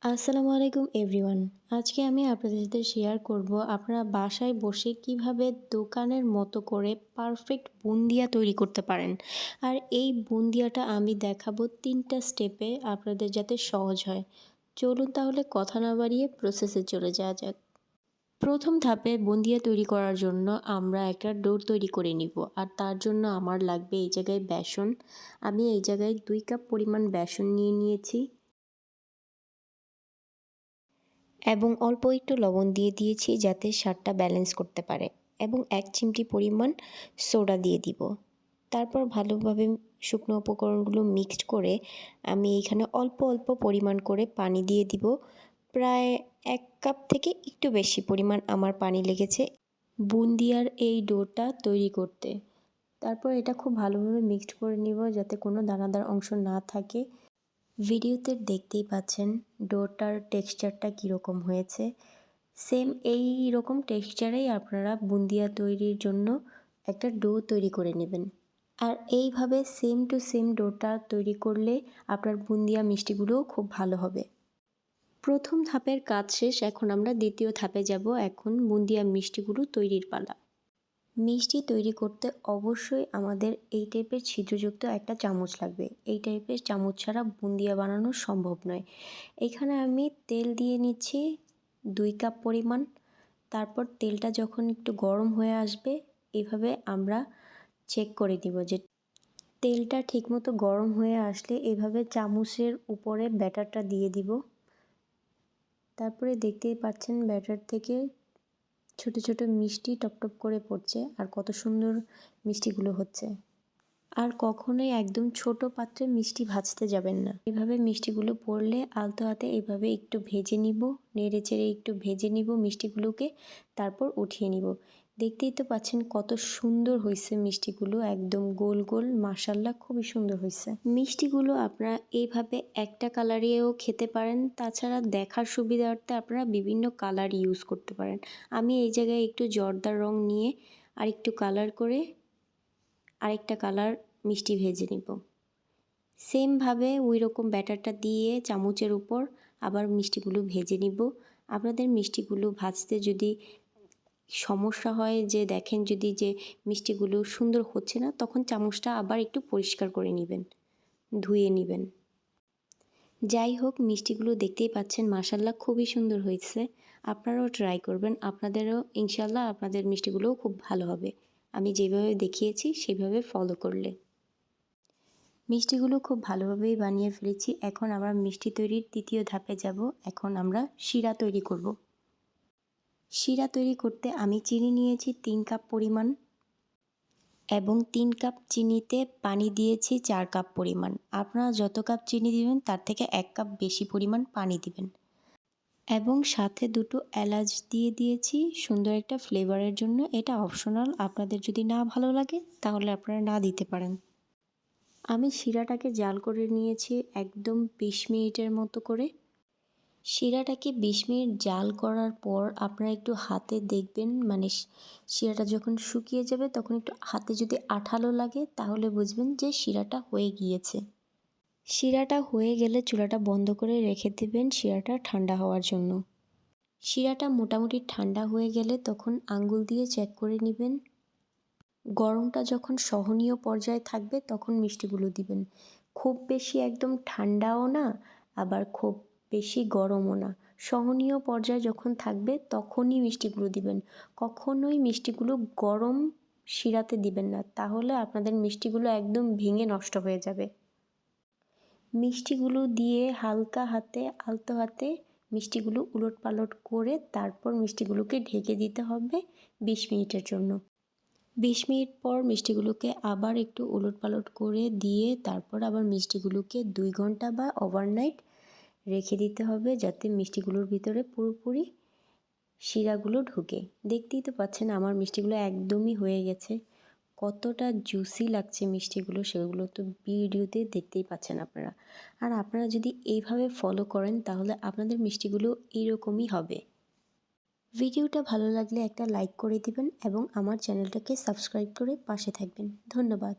আসসালামু আলাইকুম এভরিওয়ান। আজকে আমি আপনাদের সাথে শেয়ার করব আপনারা বাসায় বসে কিভাবে দোকানের মতো করে পারফেক্ট বুন্দিয়া তৈরি করতে পারেন। আর এই বুন্দিয়াটা আমি দেখাবো ৩টা স্টেপে আপনাদের যাতে সহজ হয়। চলুন তাহলে কথা না বাড়িয়ে প্রসেসে চলে যাওয়া যাক। প্রথম ধাপে বুন্দিয়া তৈরি করার জন্য আমরা একটা ডো তৈরি করে নিব। আর তার জন্য আমার লাগবে এই জায়গায় বেসন। আমি এই জায়গায় ২ কাপ পরিমাণ বেসন নিয়ে নিয়েছি। এবং অল্প একটু লবণ দিয়ে দিয়েছি যাতে স্বাদটা ব্যালেন্স করতে পারে, এবং ১ চিমটি পরিমাণ সোডা দিয়ে দিব। তারপর ভালোভাবে শুকনো উপকরণগুলো মিক্সড করে আমি এখানে অল্প অল্প পরিমাণ করে পানি দিয়ে দিব। প্রায় ১ কাপ থেকে একটু বেশি পরিমাণ আমার পানি লেগেছে বুন্দিয়ার এই ডোটা তৈরি করতে। তারপর এটা খুব ভালোভাবে মিক্সড করে নিব যাতে কোনো দানাদার অংশ না থাকে। ভিডিওতে দেখতেই পাচ্ছেন ডোটার টেক্সচারটা কীরকম হয়েছে। সেম এই রকম টেক্সচারেই আপনারা বুন্দিয়া তৈরির জন্য একটা ডো তৈরি করে নেবেন। আর এইভাবে সেম টু সেম ডোটা তৈরি করলে আপনার বুন্দিয়া মিষ্টিগুলোও খুব ভালো হবে। প্রথম ধাপের কাজ শেষ, এখন আমরা দ্বিতীয় ধাপে যাব। এখন বুন্দিয়া মিষ্টিগুলো তৈরির পালা। মিষ্টি তৈরি করতে অবশ্যই আমাদের এই টাইপের ছিদ্রযুক্ত একটা চামচ লাগবে। এই টাইপের চামচ ছাড়া বুন্দিয়া বানানো সম্ভব নয়। এখানে আমি তেল দিয়ে নিচ্ছি ২ কাপ পরিমাণ। তারপর তেলটা যখন একটু গরম হয়ে আসবে, এভাবে আমরা চেক করে দিব যে তেলটা ঠিকমতো গরম হয়ে আসলে এভাবে চামচের উপরে ব্যাটারটা দিয়ে দিব। তারপরে দেখতেই পাচ্ছেন ব্যাটার থেকে ছোট ছোট মিষ্টি টপটপ করে পড়ছে, আর কত সুন্দর মিষ্টিগুলো হচ্ছে। আর কখনোই একদম ছোট পাত্রে মিষ্টি ভাজতে যাবেন না। এভাবে মিষ্টিগুলো পড়লে আলতো হাতে এভাবে একটু ভেজে নিব, নেড়ে চেড়ে একটু ভেজে নিব মিষ্টিগুলোকে, তারপর উঠিয়ে নিব। দেখতেই তো পাচ্ছেন কত সুন্দর হয়েছে মিষ্টিগুলো, একদম গোল গোল, মাশাল্লাহ খুবই সুন্দর হয়েছে। মিষ্টিগুলো আপনারা এইভাবে একটা কালারেও খেতে পারেন, তাছাড়া দেখার সুবিধার্থে আপনারা বিভিন্ন কালার ইউজ করতে পারেন। আমি এই জায়গায় একটু জর্দার রং নিয়ে আর একটু কালার করে আরেকটা কালার মিষ্টি ভেজে নিব। সেমভাবে ওই রকম ব্যাটারটা দিয়ে চামচের উপর আবার মিষ্টিগুলো ভেজে নিব। আপনাদের মিষ্টিগুলো ভাজতে যদি সমস্যা হয়, যে দেখেন যদি যে মিষ্টিগুলো সুন্দর হচ্ছে না, তখন চামচটা আবার একটু পরিষ্কার করে নেবেন, ধুয়ে নেবেন। যাই হোক, মিষ্টিগুলো দেখতেই পাচ্ছেন মাশাল্লাহ খুবই সুন্দর হয়েছে। আপনারাও ট্রাই করবেন, আপনাদেরও ইনশাল্লাহ আপনাদের মিষ্টিগুলোও খুব ভালো হবে আমি যেভাবে দেখিয়েছি সেভাবে ফলো করলে। মিষ্টিগুলো খুব ভালোভাবেই বানিয়ে ফেলেছি। এখন আমরা মিষ্টি তৈরির তৃতীয় ধাপে যাব। এখন আমরা শিরা তৈরি করব। শিরা তৈরি করতে আমি চিনি নিয়েছি ৩ কাপ পরিমাণ, এবং ৩ কাপ চিনিতে পানি দিয়েছি ৪ কাপ পরিমাণ। আপনারা যত কাপ চিনি দিবেন তার থেকে ১ কাপ বেশি পরিমাণ পানি দিবেন। এবং সাথে ২টো এলাচ দিয়ে দিয়েছি সুন্দর একটা ফ্লেভারের জন্য। এটা অপশনাল, আপনাদের যদি না ভালো লাগে তাহলে আপনারা না দিতে পারেন। আমি শিরাটাকে জাল করে নিয়েছি একদম ২০ মিনিটের মতো করে। শিরাটাকে ২০ মিনিট জাল করার পর আপনারা একটু হাতে দেখবেন, মানে শিরাটা যখন শুকিয়ে যাবে তখন একটু হাতে যদি আঠালো লাগে তাহলে বুঝবেন যে শিরাটা হয়ে গিয়েছে। শিরাটা হয়ে গেলে চুলাটা বন্ধ করে রেখে দেবেন শিরাটা ঠান্ডা হওয়ার জন্য। শিরাটা মোটামুটি ঠান্ডা হয়ে গেলে তখন আঙ্গুল দিয়ে চেক করে নেবেন। গরমটা যখন সহনীয় পর্যায়ে থাকবে তখন মিষ্টিগুলো দিবেন। খুব বেশি একদম ঠান্ডাও না, আবার খুব বেশি গরমও না। সহনীয় পর্যায়ে যখন থাকবে তখনই মিষ্টিগুলো দিবেন। কখনোই মিষ্টিগুলো গরম শিরাতে দিবেন না, তাহলে আপনাদের মিষ্টিগুলো একদম ভেঙে নষ্ট হয়ে যাবে। মিষ্টিগুলো দিয়ে হালকা হাতে আলতো হাতে মিষ্টিগুলো উলটপালট করে তারপর মিষ্টিগুলোকে ঢেকে দিতে হবে ২০ মিনিটের জন্য। ২০ মিনিট পর মিষ্টিগুলোকে আবার একটু উলটপালট করে দিয়ে তারপর আবার মিষ্টিগুলোকে ২ ঘন্টা বা ওভারনাইট রেখে দিতে হবে, যাতে মিষ্টিগুলোর ভিতরে পুরোপুরি শিরাগুলো ঢোকে। দেখতেই তো পাচ্ছেন আমার মিষ্টিগুলো একদমই হয়ে গেছে। কতটা জুসি লাগছে মিষ্টিগুলো সেগুলো তো ভিডিওতে দেখতেই পাচ্ছেন আপনারা। আর আপনারা যদি এইভাবে ফলো করেন তাহলে আপনাদের মিষ্টিগুলো এইরকমই হবে। ভিডিওটা ভালো লাগলে একটা লাইক করে দিবেন এবং আমার চ্যানেলটাকে সাবস্ক্রাইব করে পাশে থাকবেন। ধন্যবাদ।